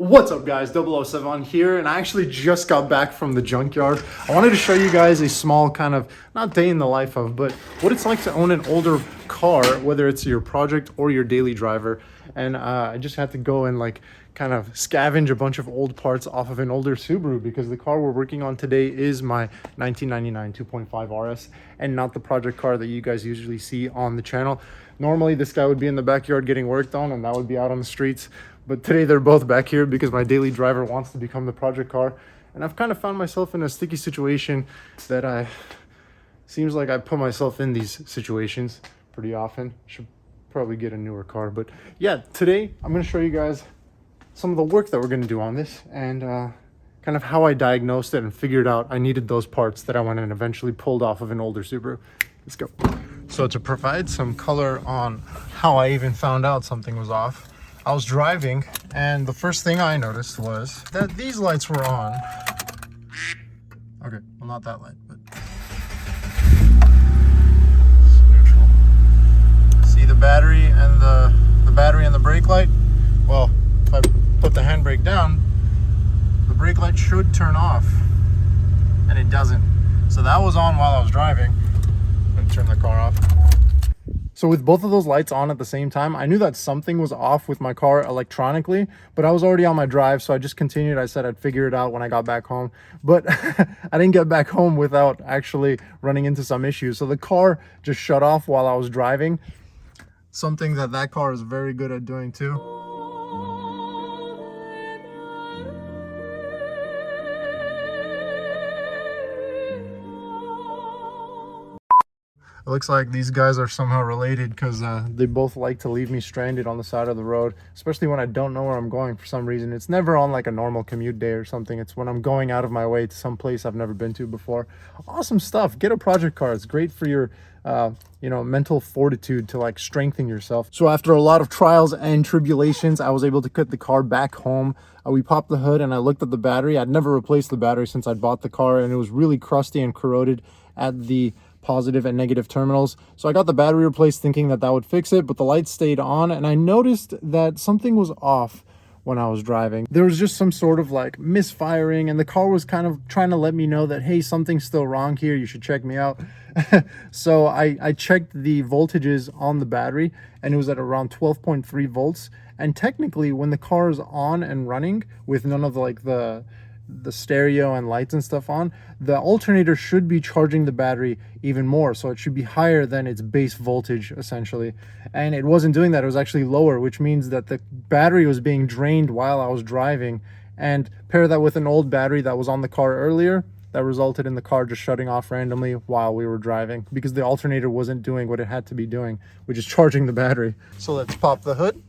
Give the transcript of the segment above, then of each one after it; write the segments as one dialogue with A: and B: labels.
A: What's up guys, 007 here, and I actually just got back from the junkyard. I wanted to show you guys a small kind of, not day in the life of, but what it's like to own an older car, whether it's your project or your daily driver. And I just had to go and kind of scavenge a bunch of old parts off of an older Subaru because the car we're working on today is my 1999 2.5RS and not the project car that you guys usually see on the channel. Normally this guy would be in the backyard getting worked on and that would be out on the streets. But today they're both back here because my daily driver wants to become the project car. And I've kind of found myself in a sticky situation that seems like I put myself in these situations pretty often. Should probably get a newer car. But yeah, today I'm going to show you guys some of the work that we're going to do on this and kind of how I diagnosed it and figured out I needed those parts that I went and eventually pulled off of an older Subaru. Let's go. So to provide some color on how I even found out something was off, I was driving and the first thing I noticed was that these lights were on. Okay, well not that light, but it's neutral. See the battery and the battery and the brake light? Well, if I put the handbrake down, the brake light should turn off and it doesn't. So that was on while I was driving. I'm gonna turn the car off. So with both of those lights on at the same time, I knew that something was off with my car electronically, but I was already on my drive, so I just continued. I said I'd figure it out when I got back home, but I didn't get back home without actually running into some issues. So the car just shut off while I was driving, something that car is very good at doing too. It looks like these guys are somehow related because they both like to leave me stranded on the side of the road, especially when I don't know where I'm going for some reason. It's never on like a normal commute day or something. It's when I'm going out of my way to some place I've never been to before. Awesome stuff. Get a project car. It's great for your mental fortitude to like strengthen yourself. So after a lot of trials and tribulations, I was able to get the car back home. We popped the hood and I looked at the battery. I'd never replaced the battery since I'd bought the car, and it was really crusty and corroded at the positive and negative terminals. So I got the battery replaced thinking that would fix it, but the lights stayed on and I noticed that something was off when I was driving. There was just some sort of like misfiring and the car was kind of trying to let me know that, hey, something's still wrong here, you should check me out. So I checked the voltages on the battery and it was at around 12.3 volts. And technically when the car is on and running with none of the stereo and lights and stuff on, the alternator should be charging the battery even more, so it should be higher than its base voltage essentially, and it wasn't doing that. It was actually lower, which means that the battery was being drained while I was driving. And pair that with an old battery that was on the car earlier, that resulted in the car just shutting off randomly while we were driving because the alternator wasn't doing what it had to be doing, which is charging the battery. So let's pop the hood.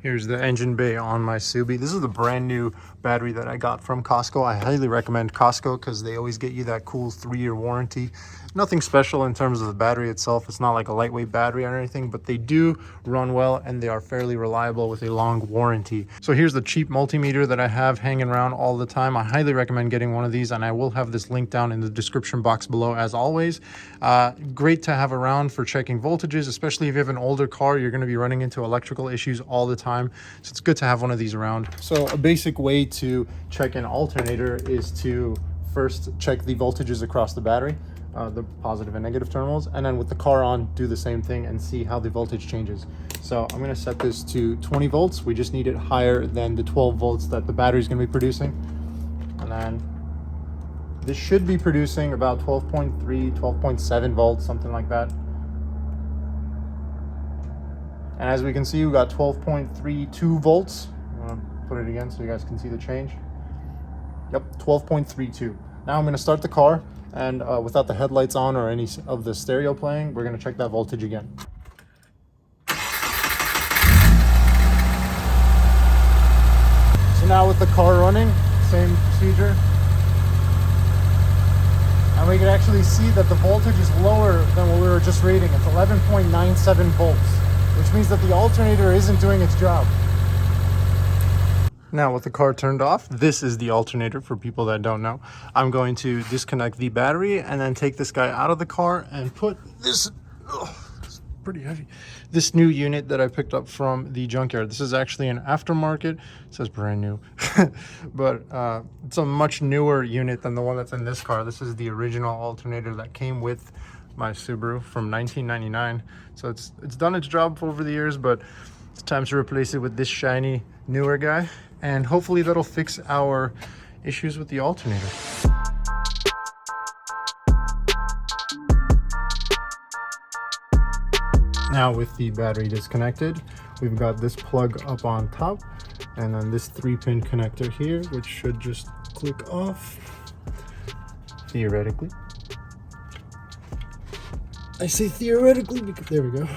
A: Here's the engine bay on my Subi. This is the brand new battery that I got from Costco. I highly recommend Costco because they always get you that cool 3-year warranty. Nothing special in terms of the battery itself. It's not like a lightweight battery or anything, but they do run well and they are fairly reliable with a long warranty. So here's the cheap multimeter that I have hanging around all the time. I highly recommend getting one of these, and I will have this link down in the description box below as always. Great to have around for checking voltages, especially if you have an older car. You're going to be running into electrical issues all the time, so it's good to have one of these around. So a basic way to check an alternator is to first check the voltages across the battery, the positive and negative terminals, and then with the car on, do the same thing and see how the voltage changes. So I'm going to set this to 20 volts. We just need it higher than the 12 volts that the battery is going to be producing. And then this should be producing about 12.3, 12.7 volts, something like that. And as we can see, we got 12.32 volts. I'm going to put it again so you guys can see the change. Yep, 12.32. Now I'm going to start the car, and without the headlights on or any of the stereo playing, we're going to check that voltage again. So now with the car running, same procedure. And we can actually see that the voltage is lower than what we were just reading. It's 11.97 volts, which means that the alternator isn't doing its job. Now with the car turned off, this is the alternator for people that don't know. I'm going to disconnect the battery and then take this guy out of the car and put this pretty heavy. This new unit that I picked up from the junkyard, this is actually an aftermarket. It says brand new, but it's a much newer unit than the one that's in this car. This is the original alternator that came with my Subaru from 1999. So it's done its job over the years, but it's time to replace it with this shiny newer guy, and hopefully that'll fix our issues with the alternator. Now with the battery disconnected, we've got this plug up on top, and then this 3-pin connector here, which should just click off, theoretically. I say theoretically because there we go.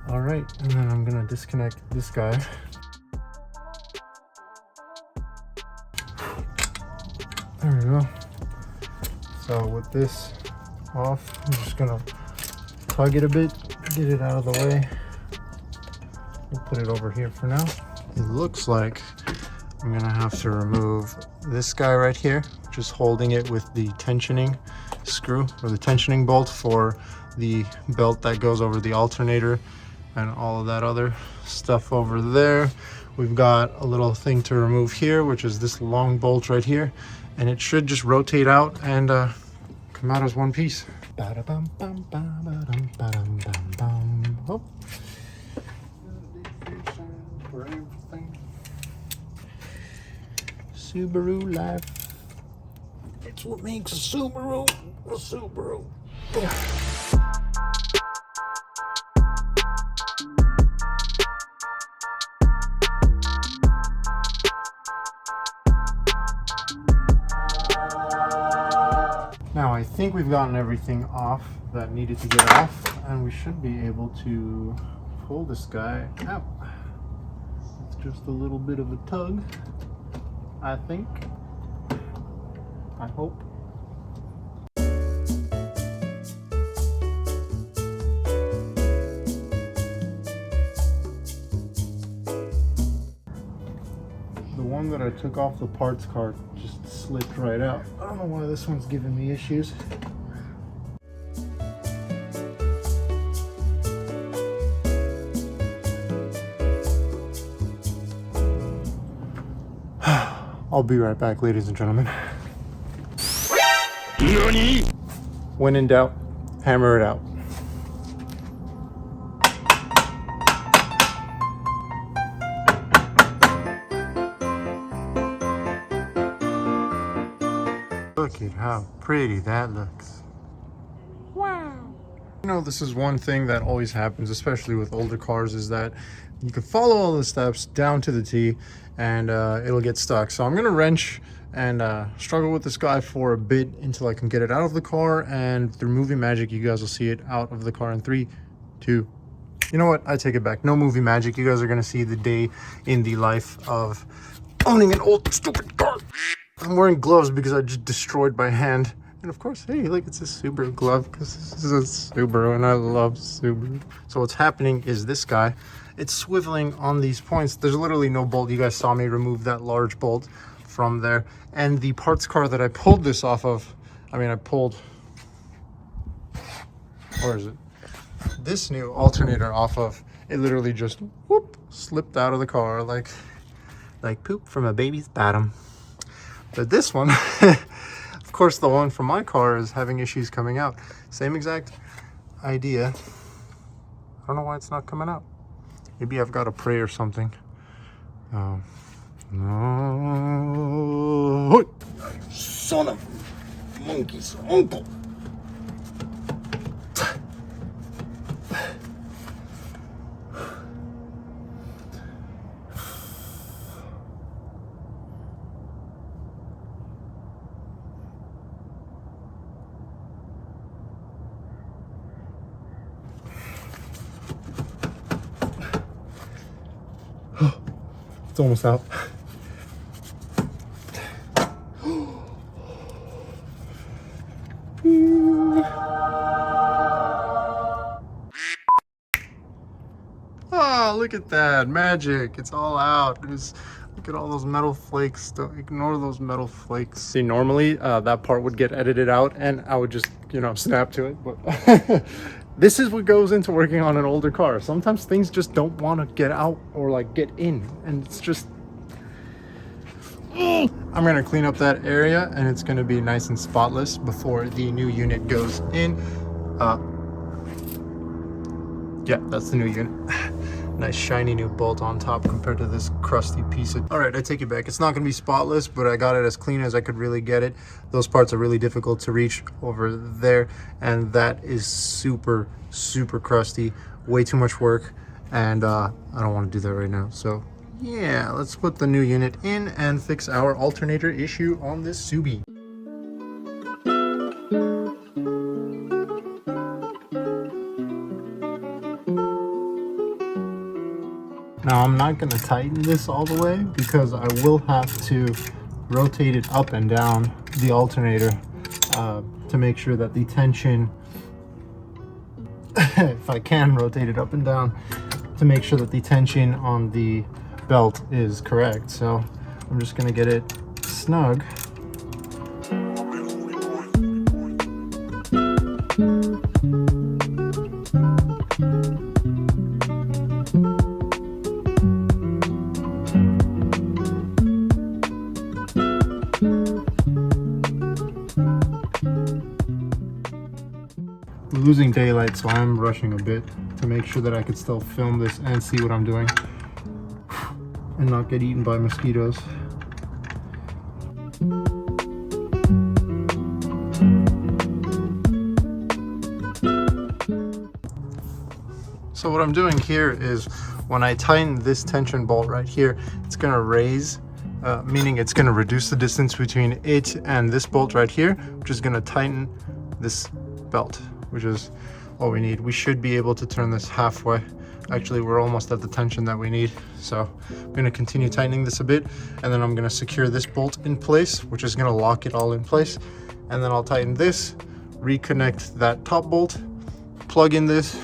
A: All right, and then I'm gonna disconnect this guy. There we go. So with this off, I'm just gonna tug it a bit, get it out of the way. We'll put it over here for now. It looks like I'm gonna have to remove this guy right here, just holding it with the tensioning screw or the tensioning bolt for the belt that goes over the alternator and all of that other stuff over there. We've got a little thing to remove here, which is this long bolt right here, and it should just rotate out and come out as one piece. Oh. Subaru life. It's what makes a Subaru a Subaru. Yeah. Now I think we've gotten everything off that needed to get off, and we should be able to pull this guy out. It's just a little bit of a tug, I think. I hope. The one that I took off the parts cart just slipped right out. I don't know why this one's giving me issues. I'll be right back, ladies and gentlemen. NANI? When in doubt, hammer it out. Look at how pretty that looks. Wow. You know, this is one thing that always happens, especially with older cars, is that you can follow all the steps down to the T and it'll get stuck. So I'm gonna wrench and struggle with this guy for a bit until I can get it out of the car, and through movie magic you guys will see it out of the car in 3, 2. You know what, I take it back. No movie magic. You guys are gonna see the day in the life of owning an old stupid car. I'm wearing gloves because I just destroyed my hand. And of course, hey, look, it's a Subaru glove because this is a Subaru and I love Subaru. So what's happening is this guy, it's swiveling on these points. There's literally no bolt. You guys saw me remove that large bolt from there. And the parts car that I pulled this off of, where is it? This new alternator off of, it literally just whoop, slipped out of the car like poop from a baby's bottom. But this one, of course, the one from my car is having issues coming out. Same exact idea. I don't know why it's not coming out. Maybe I've got to pray or something. No. Son of a monkey's uncle. It's almost out. Oh, look at that magic. It's all out. Look at all those metal flakes. Don't ignore those metal flakes. See, normally that part would get edited out and I would just, snap to it, but This is what goes into working on an older car. Sometimes things just don't want to get out or like get in, and it's just, I'm gonna clean up that area and it's gonna be nice and spotless before the new unit goes in. Yeah, that's the new unit. Nice shiny new bolt on top compared to this crusty piece of... All right, I take it back. It's not gonna be spotless, but I got it as clean as I could really get it. Those parts are really difficult to reach over there, and that is super, super crusty. Way too much work, and I don't want to do that right now. So yeah, let's put the new unit in and fix our alternator issue on this Subi. Now I'm not going to tighten this all the way because I will have to rotate it up and down the alternator to make sure that the tension, if I can rotate it up and down, to make sure that the tension on the belt is correct. So I'm just going to get it snug. Losing daylight, so I'm rushing a bit to make sure that I could still film this and see what I'm doing and not get eaten by mosquitoes. So what I'm doing here is when I tighten this tension bolt right here, it's going to raise, meaning it's going to reduce the distance between it and this bolt right here, which is going to tighten this belt, which is all we need. We should be able to turn this halfway. Actually, we're almost at the tension that we need. So I'm going to continue tightening this a bit, and then I'm going to secure this bolt in place, which is going to lock it all in place. And then I'll tighten this, reconnect that top bolt, plug in this,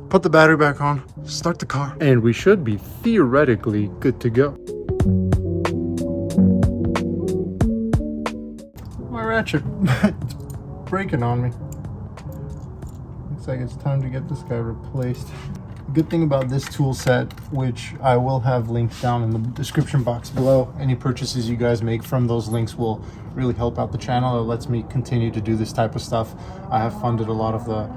A: put the battery back on, start the car, and we should be theoretically good to go. My ratchet, it's breaking on me. Looks like it's time to get this guy replaced. Good thing about this tool set, which I will have linked down in the description box below, any purchases you guys make from those links will really help out the channel. It lets me continue to do this type of stuff. I have funded a lot of the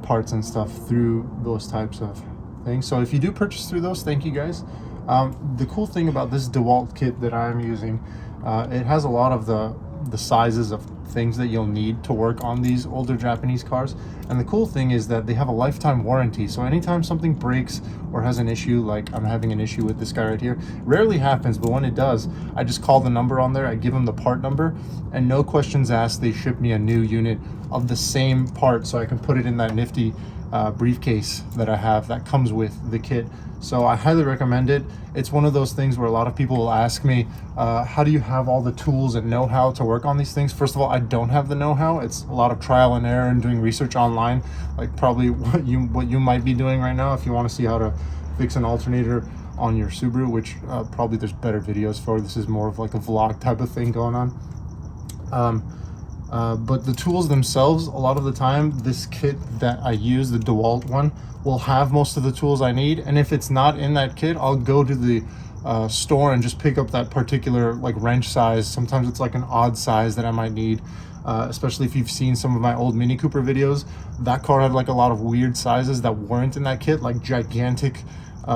A: parts and stuff through those types of things. So if you do purchase through those, thank you guys. The cool thing about this DeWalt kit that I'm using, it has a lot of the sizes of things that you'll need to work on these older Japanese cars. And the cool thing is that they have a lifetime warranty. So anytime something breaks or has an issue, like I'm having an issue with this guy right here, rarely happens, but when it does, I just call the number on there, I give them the part number, and no questions asked, they ship me a new unit of the same part so I can put it in that nifty briefcase that I have that comes with the kit. So I highly recommend it. It's one of those things where a lot of people will ask me, how do you have all the tools and know-how to work on these things? First of all, I don't have the know-how. It's a lot of trial and error and doing research online, like probably what you might be doing right now if you want to see how to fix an alternator on your Subaru, which probably there's better videos for. This is more of like a vlog type of thing going on. But the tools themselves, a lot of the time, this kit that I use, the DeWalt one, will have most of the tools I need. And if it's not in that kit, I'll go to the store and just pick up that particular like wrench size. Sometimes it's like an odd size that I might need, especially if you've seen some of my old Mini Cooper videos. That car had like a lot of weird sizes that weren't in that kit, like gigantic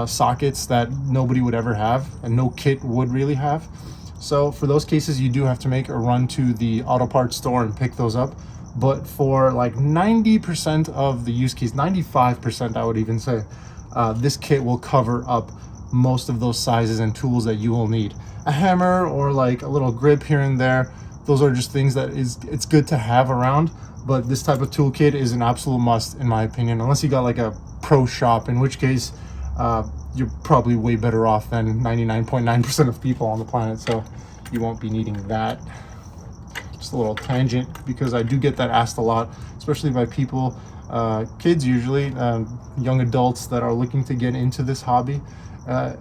A: sockets that nobody would ever have and no kit would really have. So for those cases, you do have to make a run to the auto parts store and pick those up. But for like 90% of the use case, 95% I would even say, this kit will cover up most of those sizes and tools that you will need. A hammer or like a little grip here and there, those are just things that it's good to have around. But this type of toolkit is an absolute must in my opinion, unless you got like a pro shop, in which case you're probably way better off than 99.9% of people on the planet, so you won't be needing that. Just a little tangent, because I do get that asked a lot, especially by people, kids usually, young adults that are looking to get into this hobby.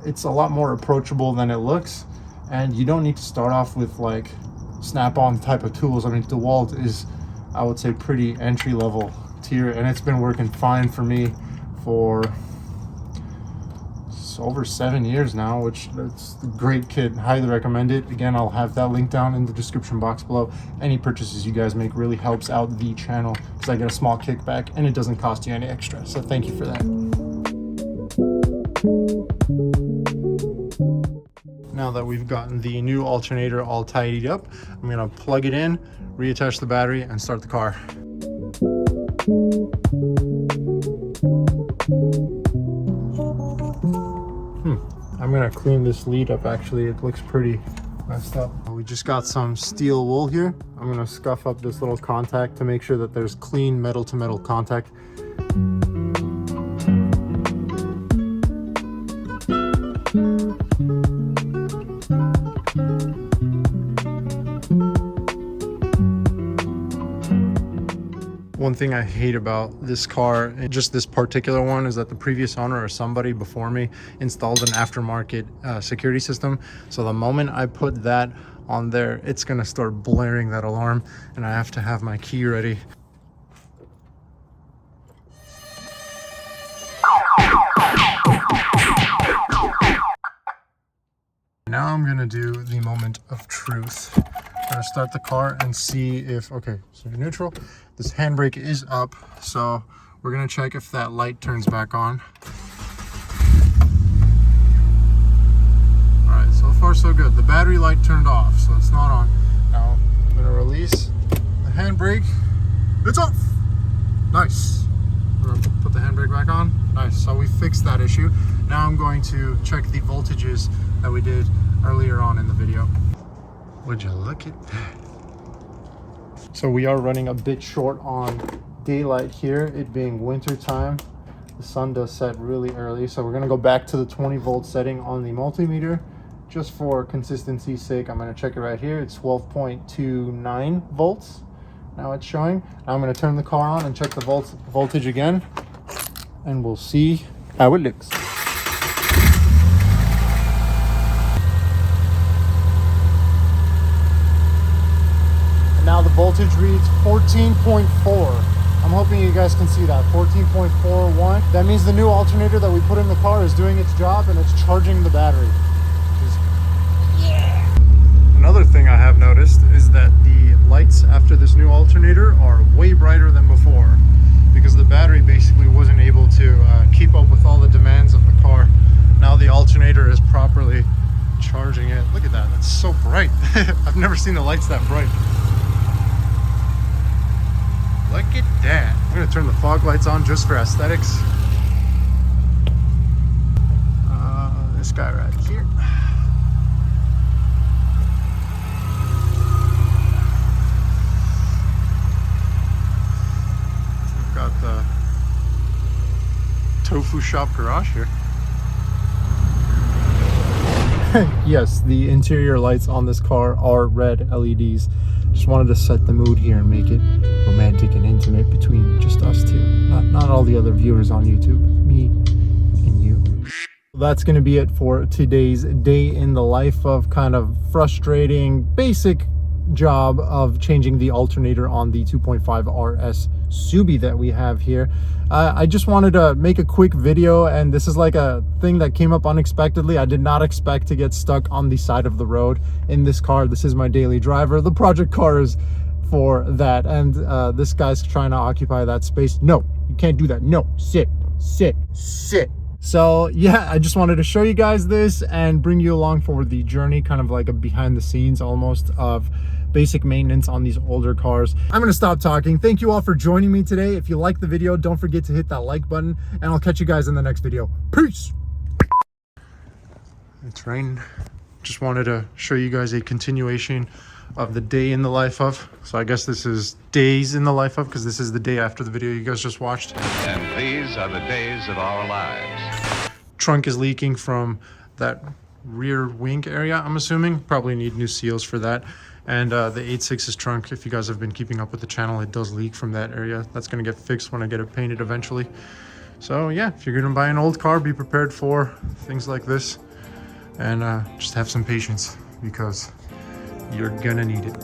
A: It's a lot more approachable than it looks, and you don't need to start off with like snap-on type of tools. I mean, DeWalt is, I would say, pretty entry-level here, and it's been working fine for me for over 7 years now, which it's a great kit. Highly recommend it. Again, I'll have that link down in the description box below. Any purchases you guys make really helps out the channel because I get a small kickback and it doesn't cost you any extra, so thank you for that. Now that we've gotten the new alternator all tidied up, I'm gonna plug it in, reattach the battery, and start the car. I'm gonna clean this lead up. Actually, it looks pretty messed up. We just got some steel wool here. I'm gonna scuff up this little contact to make sure that there's clean metal to metal contact. One thing I hate about this car, just this particular one, is that the previous owner or somebody before me installed an aftermarket security system. So the moment I put that on there, it's gonna start blaring that alarm, and I have to have my key ready. Now I'm gonna do the moment of truth. I'm gonna start the car and see if, okay, so neutral. This handbrake is up, so we're gonna check if that light turns back on. All right, so far so good. The battery light turned off, so it's not on. Now I'm gonna release the handbrake. It's off. Nice. We're gonna put the handbrake back on. Nice, so we fixed that issue. Now I'm going to check the voltages that we did earlier on in the video. Would you look at that? So we are running a bit short on daylight here, it being winter time. The sun does set really early, so we're gonna go back to the 20 volt setting on the multimeter. Just for consistency's sake, I'm gonna check it right here. It's 12.29 volts. Now it's showing. Now I'm gonna turn the car on and check the voltage again, and we'll see how it looks. Now the voltage reads 14.4. I'm hoping you guys can see that, 14.41. That means the new alternator that we put in the car is doing its job and it's charging the battery. Yeah. Another thing I have noticed is that the lights after this new alternator are way brighter than before because the battery basically wasn't able to keep up with all the demands of the car. Now the alternator is properly charging it. Look at that, that's so bright. I've never seen the lights that bright. Look at that. I'm gonna turn the fog lights on just for aesthetics. This guy right here. We've got the tofu shop garage here. Yes, the interior lights on this car are red LEDs. Just wanted to set the mood here and make it romantic and intimate between just us two, not all the other viewers on YouTube, me and you. That's going to be it for today's day in the life of kind of frustrating basic job of changing the alternator on the 2.5RS Subi that we have here. I just wanted to make a quick video, and this is like a thing that came up unexpectedly. I did not expect to get stuck on the side of the road in this car. This is my daily driver. The project car is for that, and this guy's trying to occupy that space. No, you can't do that. No, sit. So yeah, I just wanted to show you guys this and bring you along for the journey, kind of like a behind the scenes almost of basic maintenance on these older cars. I'm gonna stop talking. Thank you all for joining me today. If you liked the video, don't forget to hit that like button, and I'll catch you guys in the next video. Peace. It's raining. Just wanted to show you guys a continuation of the day in the life of. So I guess this is days in the life of, because this is the day after the video you guys just watched.
B: And these are the days of our lives.
A: Trunk is leaking from that rear wing area, I'm assuming. Probably need new seals for that. And the 8.6's trunk, if you guys have been keeping up with the channel, it does leak from that area. That's gonna get fixed when I get it painted eventually. So yeah, if you're gonna buy an old car, be prepared for things like this. And just have some patience, because you're gonna need it.